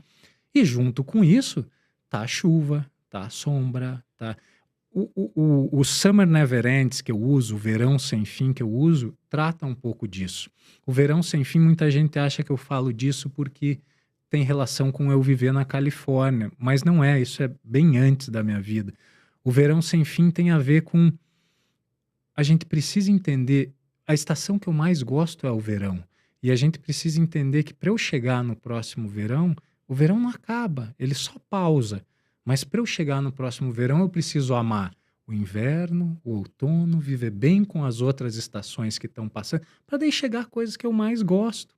E junto com isso, tá a chuva, tá a sombra, tá. O Summer Never Ends que eu uso, o Verão Sem Fim que eu uso, trata um pouco disso. O Verão Sem Fim, muita gente acha que eu falo disso porque tem relação com eu viver na Califórnia, mas não é, isso é bem antes da minha vida. O Verão Sem Fim tem a ver com a gente precisa entender, a estação que eu mais gosto é o verão. E a gente precisa entender que para eu chegar no próximo verão, o verão não acaba, ele só pausa. Mas para eu chegar no próximo verão, eu preciso amar o inverno, o outono, viver bem com as outras estações que estão passando, para daí chegar coisas que eu mais gosto.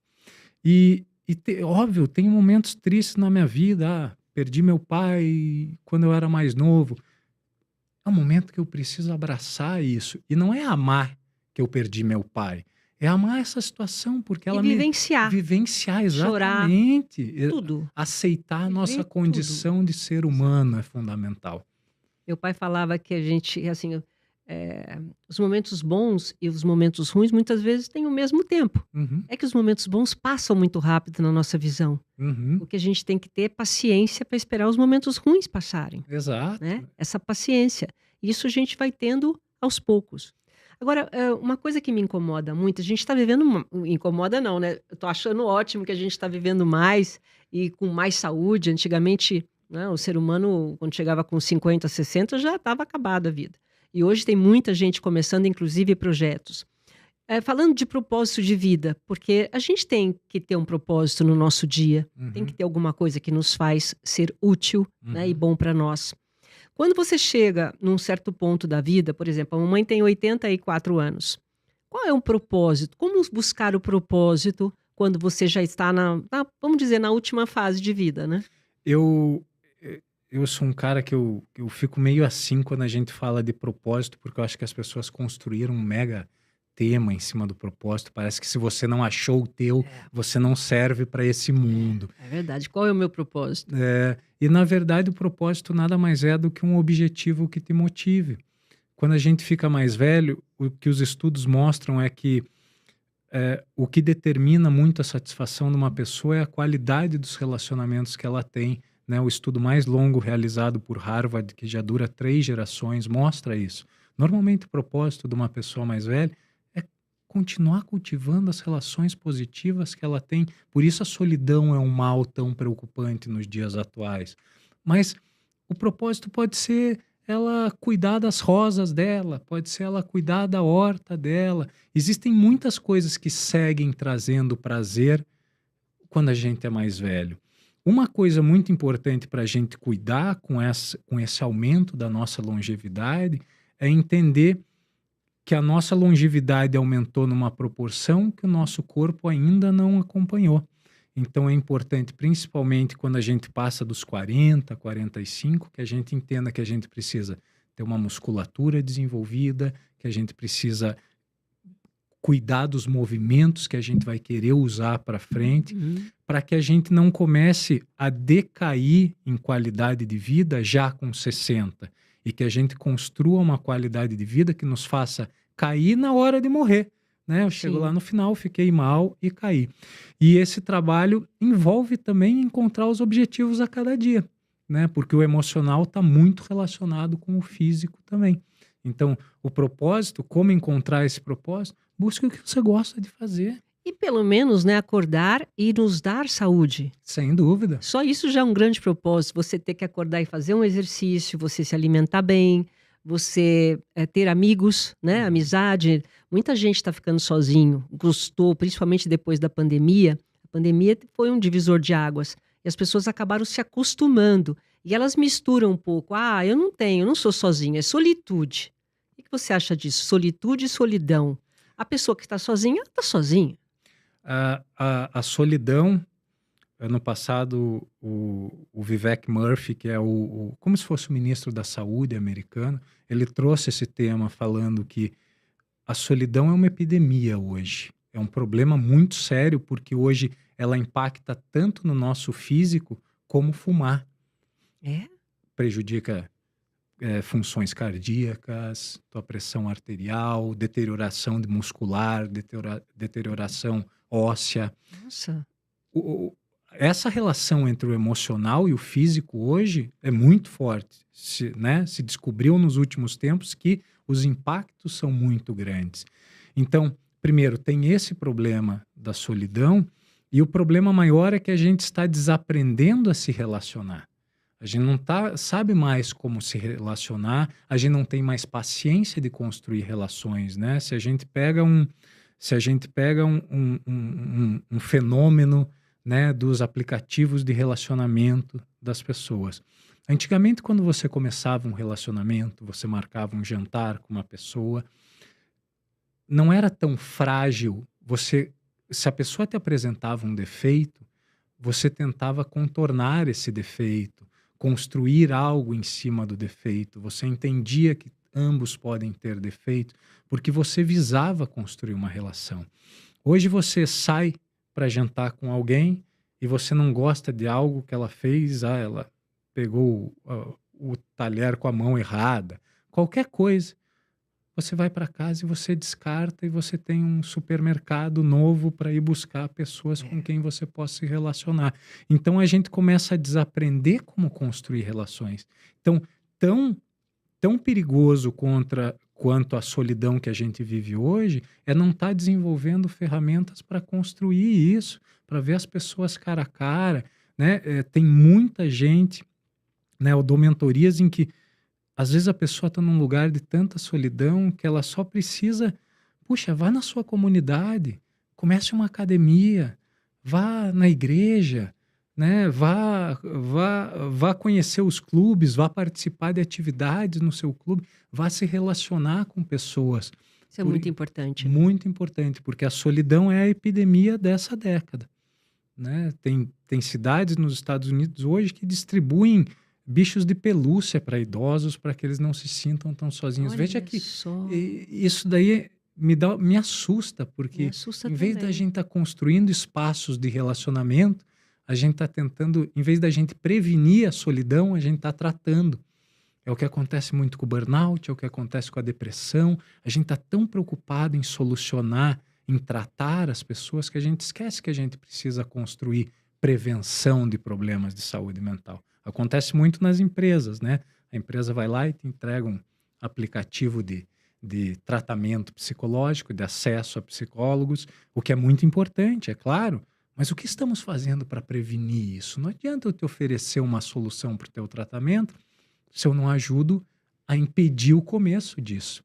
Óbvio, tem momentos tristes na minha vida. Perdi meu pai quando eu era mais novo. É um momento que eu preciso abraçar isso. E não é amar que eu perdi meu pai. É amar essa situação, porque E ela me vivenciar, vivenciar chorar, exatamente. tudo. Aceitar a nossa Viver tudo. condição de ser humano é fundamental. Meu pai falava que a gente, assim, os momentos bons e os momentos ruins muitas vezes têm o mesmo tempo. Uhum, É que os momentos bons passam muito rápido na nossa visão. uhum, O que a gente tem que ter é paciência para esperar os momentos ruins passarem, né? exato. Essa paciência. Isso a gente vai tendo aos poucos. Agora, uma coisa que me incomoda muito, a gente está vivendo, incomoda não, né? Eu tô achando ótimo que a gente está vivendo mais e com mais saúde. Antigamente, né, o ser humano, quando chegava com 50, 60, já estava acabada a vida. E hoje tem muita gente começando, inclusive, projetos. Falando de propósito de vida, porque a gente tem que ter um propósito no nosso dia, tem que Uhum, ter alguma coisa que nos faz ser útil, né, e uhum. bom para nós. Quando você chega num certo ponto da vida, por exemplo, a mamãe tem 84 anos. Qual é o propósito? Como buscar o propósito quando você já está vamos dizer, na última fase de vida, né? Eu, eu sou um cara que eu fico meio assim quando a gente fala de propósito, porque eu acho que as pessoas construíram um mega tema em cima do propósito. Parece que se você não achou o teu, É, você não serve para esse mundo. é verdade. Qual é o meu propósito? E na verdade o propósito nada mais é do que um objetivo que te motive. Quando a gente fica mais velho, o que os estudos mostram é que o que determina muito a satisfação de uma pessoa é a qualidade dos relacionamentos que ela tem, né? O estudo mais longo realizado por Harvard, que já dura 3 gerações, mostra isso. Normalmente o propósito de uma pessoa mais velha é continuar cultivando as relações positivas que ela tem. Por isso a solidão é um mal tão preocupante nos dias atuais. Mas o propósito pode ser ela cuidar das rosas dela, pode ser ela cuidar da horta dela. Existem muitas coisas que seguem trazendo prazer quando a gente é mais velho. uma coisa muito importante para a gente cuidar com esse aumento da nossa longevidade é entender que a nossa longevidade aumentou numa proporção que o nosso corpo ainda não acompanhou. Então é importante, principalmente quando a gente passa dos 40, 45, que a gente entenda que a gente precisa ter uma musculatura desenvolvida, que a gente precisa cuidar dos movimentos que a gente vai querer usar para frente, para que a gente não comece a decair em qualidade de vida já com 60 e que a gente construa uma qualidade de vida que nos faça cair na hora de morrer, né? Eu chego lá Sim. no final, fiquei mal e caí. E esse trabalho envolve também encontrar os objetivos a cada dia, né? Porque o emocional está muito relacionado com o físico também. Então, o propósito, como encontrar esse propósito? Busque o que você gosta de fazer, E pelo menos, né, acordar e nos dar saúde. sem dúvida. Só isso já é um grande propósito, você ter que acordar e fazer um exercício, você se alimentar bem, você ter amigos, né, amizade. Muita gente está ficando sozinho, gostou, principalmente depois da pandemia. A pandemia foi um divisor de águas e as pessoas acabaram se acostumando. E elas misturam um pouco. Ah, eu não sou sozinha, é solitude. O que você acha disso? Solitude e solidão. A pessoa que está sozinha, está sozinha. A solidão, ano passado, o Vivek Murthy, que é como se fosse o ministro da Saúde americano, ele trouxe esse tema falando que a solidão é uma epidemia hoje. É um problema muito sério, porque hoje ela impacta tanto no nosso físico como fumar. É? Prejudica funções cardíacas, tua pressão arterial, deterioração muscular, deterioração óssea. Nossa. Essa relação entre o emocional e o físico hoje é muito forte. Se descobriu nos últimos tempos que os impactos são muito grandes. Então, primeiro, tem esse problema da solidão, e o problema maior é que a gente está desaprendendo a se relacionar. A gente não sabe mais como se relacionar, a gente não tem mais paciência de construir relações, né? Se a gente pega um fenômeno, né, dos aplicativos de relacionamento das pessoas. Antigamente, quando você começava um relacionamento, você marcava um jantar com uma pessoa, não era tão frágil. Se a pessoa te apresentava um defeito, você tentava contornar esse defeito, construir algo em cima do defeito. Você entendia que ambos podem ter defeito, porque você visava construir uma relação. Hoje você sai para jantar com alguém e você não gosta de algo que ela fez, ela pegou o talher com a mão errada, qualquer coisa. Você vai para casa e você descarta, e você tem um supermercado novo para ir buscar pessoas com quem você possa se relacionar. Então a gente começa a desaprender como construir relações. Então, tão perigoso quanto a solidão que a gente vive hoje é não estar desenvolvendo ferramentas para construir isso, para ver as pessoas cara a cara, né? Tem muita gente, né? Eu dou mentorias em que às vezes a pessoa está num lugar de tanta solidão que ela só precisa, puxa, vá na sua comunidade, comece uma academia, vá na igreja, né? Vá conhecer os clubes, vá participar de atividades no seu clube, vá se relacionar com pessoas. Isso é muito importante. Muito importante, porque a solidão é a epidemia dessa década, né? Tem cidades nos Estados Unidos hoje que distribuem bichos de pelúcia para idosos, para que eles não se sintam tão sozinhos. Olha Veja que só. isso daí me assusta, porque Me assusta em vez da também. gente estar construindo espaços de relacionamento, a gente está tentando, em vez da gente prevenir a solidão, a gente está tratando. É o que acontece muito com o burnout, é o que acontece com a depressão. A gente está tão preocupado em solucionar, em tratar as pessoas, que a gente esquece que a gente precisa construir prevenção de problemas de saúde mental. Acontece muito nas empresas, né? A empresa vai lá e te entrega um aplicativo de tratamento psicológico, de acesso a psicólogos, o que é muito importante, é claro. Mas o que estamos fazendo para prevenir isso? Não adianta eu te oferecer uma solução para o teu tratamento se eu não ajudo a impedir o começo disso.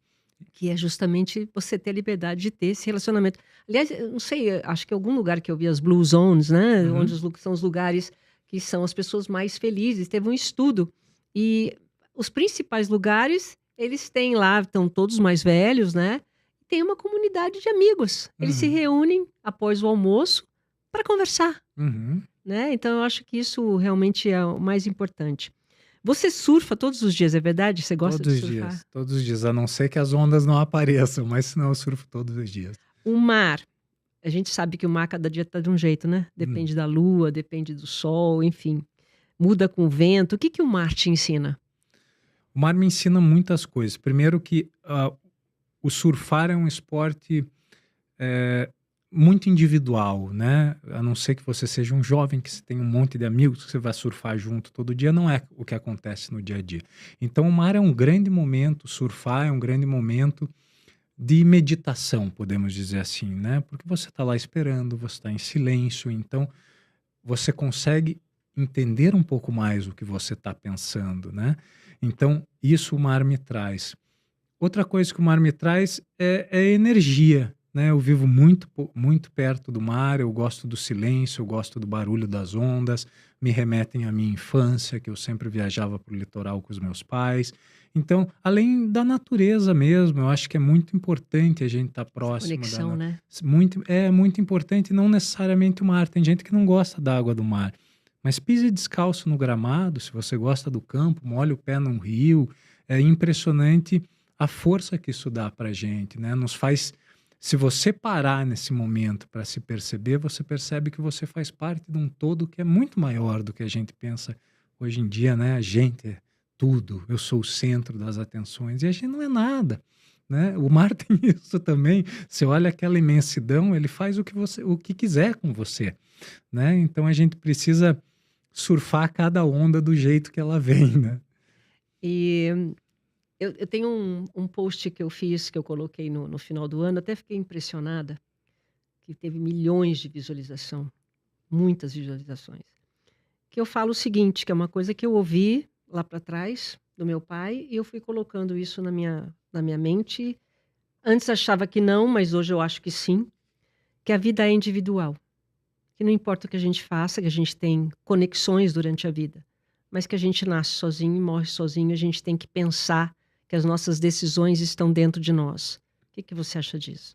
Que é justamente você ter a liberdade de ter esse relacionamento. Aliás, eu não sei, acho que em algum lugar que eu vi as Blue Zones, né? Onde são os lugares que são as pessoas mais felizes. Teve um estudo e os principais lugares, eles têm lá, estão todos mais velhos, né? Tem uma comunidade de amigos. Eles se reúnem após o almoço para conversar, Uhum. né? Então eu acho que isso realmente é o mais importante. Você surfa todos os dias, é verdade? Você gosta Todos de os surfar? dias, todos os dias, a não ser que as ondas não apareçam, mas senão eu surfo todos os dias. O mar, a gente sabe que o mar cada dia está de um jeito, né? Depende da lua, depende do sol, enfim. Muda com o vento. O que o mar te ensina? O mar me ensina muitas coisas. Primeiro que o surfar é um esporte muito individual, né? A não ser que você seja um jovem, que você tem um monte de amigos, que você vai surfar junto todo dia, não é o que acontece no dia a dia. Então o mar é um grande momento, surfar é um grande momento de meditação, podemos dizer assim, né? Porque você está lá esperando, você está em silêncio, então você consegue entender um pouco mais o que você está pensando, né? Então, isso o mar me traz. Outra coisa que o mar me traz é energia, né? Eu vivo muito perto do mar, eu gosto do silêncio, eu gosto do barulho das ondas, me remetem à minha infância, que eu sempre viajava para o litoral com os meus pais. Então, além da natureza mesmo, eu acho que é muito importante a gente estar próximo da Conexão, né? é muito importante, não necessariamente o mar. Tem gente que não gosta da água do mar, mas pise descalço no gramado, se você gosta do campo, molhe o pé num rio. É impressionante a força que isso dá para a gente, né? Nos faz, se você parar nesse momento para se perceber, você percebe que você faz parte de um todo que é muito maior do que a gente pensa hoje em dia, né? A gente é tudo, eu sou o centro das atenções, e a gente não é nada, né? O mar tem isso também. Você olha aquela imensidão, ele faz o que quiser com você, né? Então a gente precisa surfar cada onda do jeito que ela vem, né? E eu tenho um post que eu fiz, que eu coloquei no final do ano, até fiquei impressionada, que teve milhões de visualização, muitas visualizações. Que eu falo o seguinte, que é uma coisa que eu ouvi lá para trás do meu pai, e eu fui colocando isso na minha mente. Antes achava que não, mas hoje eu acho que sim, que a vida é individual. Que não importa o que a gente faça, que a gente tem conexões durante a vida, mas que a gente nasce sozinho e morre sozinho, a gente tem que pensar que as nossas decisões estão dentro de nós. O que você acha disso?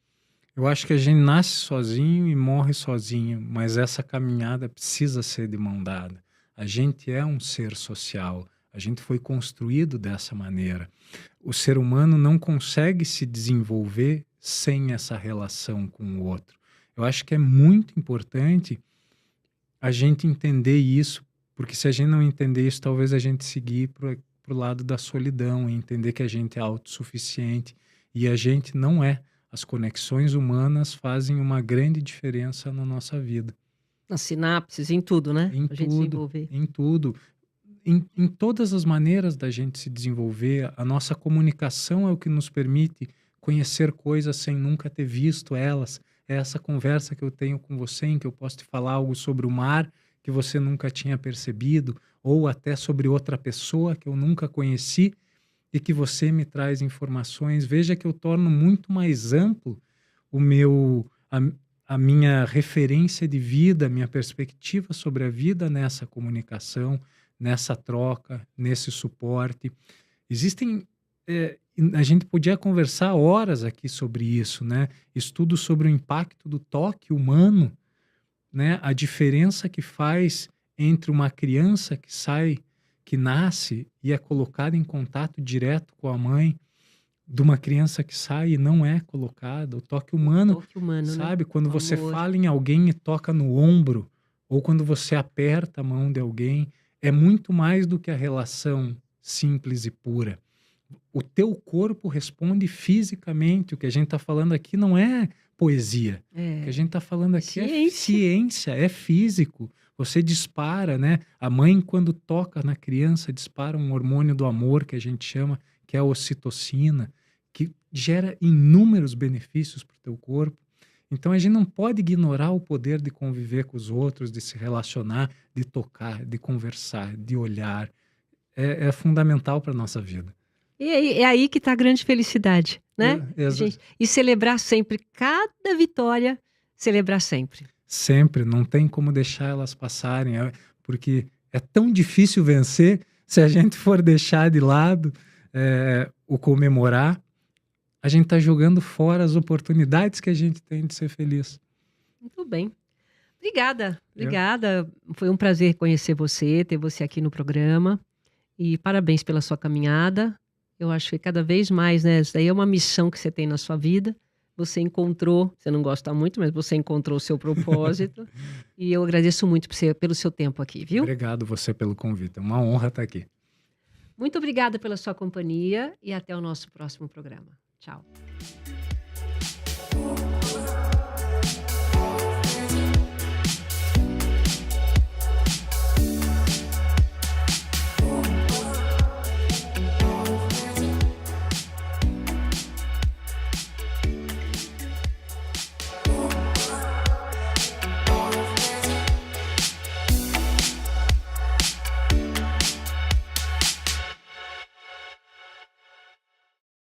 Eu acho que a gente nasce sozinho e morre sozinho, mas essa caminhada precisa ser de mão dada. A gente é um ser social, a gente foi construído dessa maneira. O ser humano não consegue se desenvolver sem essa relação com o outro. Eu acho que é muito importante a gente entender isso, porque se a gente não entender isso, talvez a gente seguir para o lado da solidão e entender que a gente é autossuficiente, e a gente não é. As conexões humanas fazem uma grande diferença na nossa vida. Nas sinapses, em tudo, né? Em A gente tudo, desenvolver. em tudo. Em todas as maneiras da gente se desenvolver. A nossa comunicação é o que nos permite conhecer coisas sem nunca ter visto elas. É essa conversa que eu tenho com você, em que eu posso te falar algo sobre o mar que você nunca tinha percebido, ou até sobre outra pessoa que eu nunca conheci, e que você me traz informações. Veja que eu torno muito mais amplo a minha referência de vida, a minha perspectiva sobre a vida nessa comunicação, nessa troca, nesse suporte. Existem... a gente podia conversar horas aqui sobre isso, né? Estudos sobre o impacto do toque humano, né? A diferença que faz entre uma criança que nasce e é colocada em contato direto com a mãe, de uma criança que sai e não é colocada. O toque humano, sabe? Né? Quando O você amor. fala em alguém e toca no ombro, ou quando você aperta a mão de alguém, é muito mais do que a relação simples e pura. O teu corpo responde fisicamente. O que a gente está falando aqui não é poesia. O que a gente está falando aqui é ciência, é físico. Você dispara, né? A mãe, quando toca na criança, dispara um hormônio do amor, que a gente chama, que é a ocitocina, que gera inúmeros benefícios para o teu corpo. Então a gente não pode ignorar o poder de conviver com os outros, de se relacionar, de tocar, de conversar, de olhar. É fundamental para a nossa vida. E é aí que está a grande felicidade, né? E celebrar sempre, cada vitória, celebrar sempre. Sempre, não tem como deixar elas passarem. porque é tão difícil vencer. Se a gente for deixar de lado o comemorar, a gente está jogando fora as oportunidades que a gente tem de ser feliz. Muito bem. Obrigada. Foi um prazer conhecer você, ter você aqui no programa. E parabéns pela sua caminhada. Eu acho que cada vez mais, né? Isso daí é uma missão que você tem na sua vida. Você encontrou, você não gosta muito, mas você encontrou o seu propósito. E eu agradeço muito pelo seu tempo aqui, viu? Obrigado você pelo convite. É uma honra estar aqui. Muito obrigada pela sua companhia e até o nosso próximo programa. Tchau.